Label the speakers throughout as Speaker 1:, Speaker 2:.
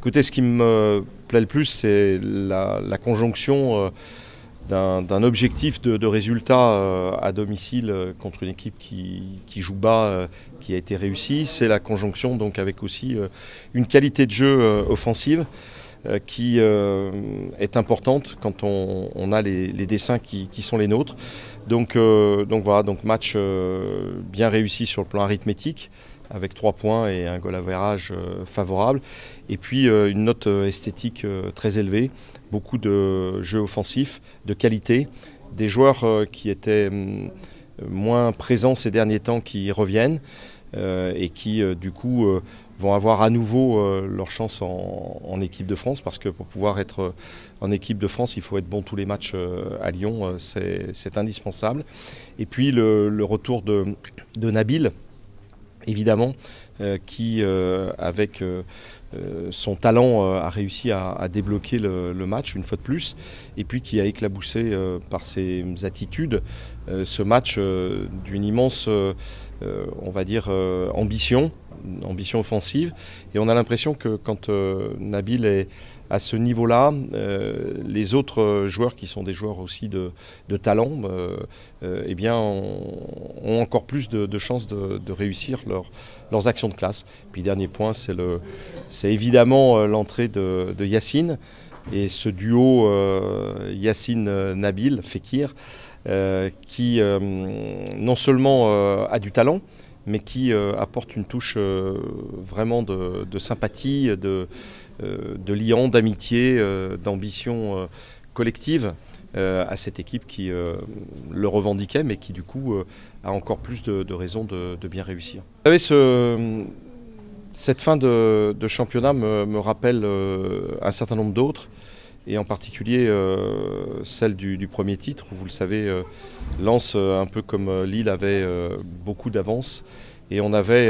Speaker 1: Écoutez, ce qui me plaît le plus, c'est la conjonction d'un objectif de résultat à domicile contre une équipe qui joue bas, qui a été réussie. C'est la conjonction donc avec aussi une qualité de jeu offensive qui est importante quand on a les dessins qui sont les nôtres. Donc voilà, donc match bien réussi sur le plan arithmétique, avec 3 points et un goal average favorable. Et puis une note esthétique très élevée, beaucoup de jeux offensifs, de qualité, des joueurs qui étaient moins présents ces derniers temps qui reviennent et qui du coup vont avoir à nouveau leur chance en équipe de France, parce que pour pouvoir être en équipe de France, il faut être bon tous les matchs à Lyon, c'est indispensable. Et puis le retour de Nabil, évidemment, qui avec son talent a réussi à débloquer le match une fois de plus, et puis qui a éclaboussé par ses attitudes ce match d'une immense on va dire ambition offensive. Et on a l'impression que quand Nabil est à ce niveau-là, les autres joueurs qui sont des joueurs aussi de talent eh bien, ont encore plus de chances de réussir leurs actions de classe. Puis dernier point, c'est évidemment l'entrée de Yacine, et ce duo Yacine-Nabil Fekir qui non seulement a du talent, mais qui apporte une touche vraiment de sympathie, de liant, d'amitié, d'ambition collective à cette équipe qui le revendiquait, mais qui du coup a encore plus de raisons de bien réussir. Vous savez, cette fin de championnat me rappelle un certain nombre d'autres, et en particulier celle du premier titre, où vous le savez, Lens, un peu comme Lille, avait beaucoup d'avance, et on avait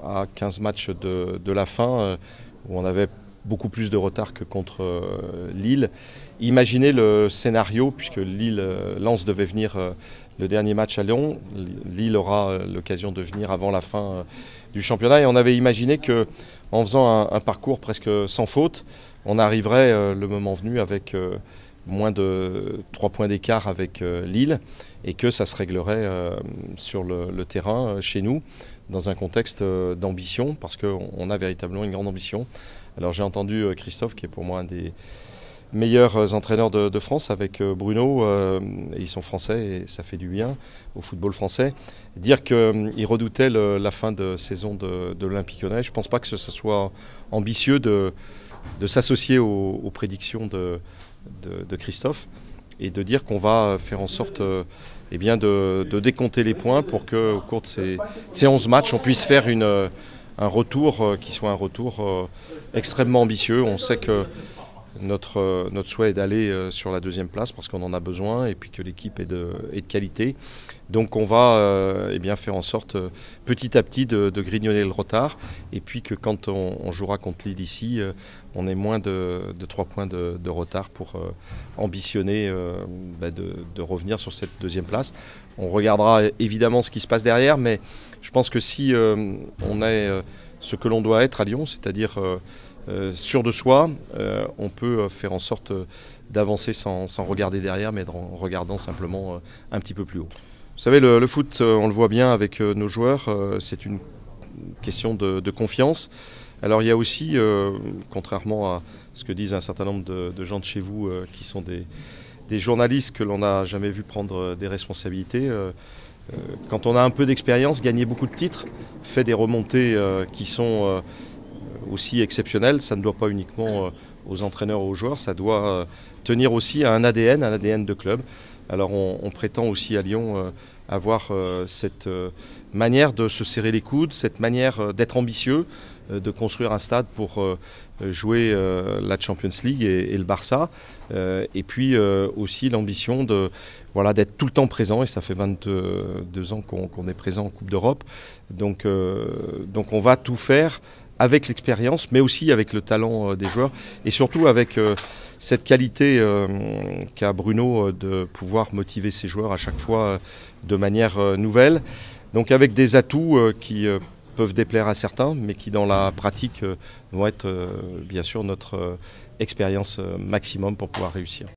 Speaker 1: à 15 matchs de la fin, où on avait beaucoup plus de retard que contre Lille. Imaginez le scénario, puisque Lens devait venir le dernier match à Lyon, Lille aura l'occasion de venir avant la fin du championnat, et on avait imaginé qu'en faisant un parcours presque sans faute, on arriverait le moment venu avec moins de 3 points d'écart avec Lille, et que ça se réglerait sur le terrain chez nous, dans un contexte d'ambition, parce qu'on a véritablement une grande ambition. Alors j'ai entendu Christophe, qui est pour moi un des meilleurs entraîneurs de France, avec Bruno, et ils sont français et ça fait du bien au football français, dire qu'il redoutait la fin de saison de l'Olympique Lyonnais. Je ne pense pas que ce soit ambitieux de s'associer aux prédictions de Christophe, et de dire qu'on va faire en sorte eh bien de décompter les points pour qu'au cours de ces 11 matchs, on puisse faire un retour qui soit un retour extrêmement ambitieux. On sait que notre souhait est d'aller sur la 2e place, parce qu'on en a besoin, et puis que l'équipe est de qualité. Donc on va eh bien faire en sorte petit à petit de grignoter le retard, et puis que quand on jouera contre Lille ici, on ait moins de 3 points de retard pour ambitionner de revenir sur cette 2e place. On regardera évidemment ce qui se passe derrière, mais je pense que si on est ce que l'on doit être à Lyon, c'est-à-dire sûr de soi, on peut faire en sorte d'avancer sans regarder derrière, mais en regardant simplement un petit peu plus haut. Vous savez, le foot, on le voit bien avec nos joueurs, c'est une question de confiance. Alors il y a aussi, contrairement à ce que disent un certain nombre de gens de chez vous, qui sont des journalistes que l'on n'a jamais vu prendre des responsabilités, quand on a un peu d'expérience, gagner beaucoup de titres, fait des remontées qui sont aussi exceptionnelles, ça ne doit pas uniquement aux entraîneurs ou aux joueurs, ça doit tenir aussi à un ADN de club. Alors on prétend aussi à Lyon avoir cette manière de se serrer les coudes, cette manière d'être ambitieux, de construire un stade pour jouer la Champions League et le Barça, et puis aussi l'ambition d'être tout le temps présent, et ça fait 22 ans qu'on est présent en Coupe d'Europe. Donc on va tout faire avec l'expérience, mais aussi avec le talent des joueurs, et surtout avec cette qualité qu'a Bruno de pouvoir motiver ses joueurs à chaque fois de manière nouvelle. Donc avec des atouts qui peuvent déplaire à certains, mais qui dans la pratique vont être bien sûr notre expérience maximum pour pouvoir réussir.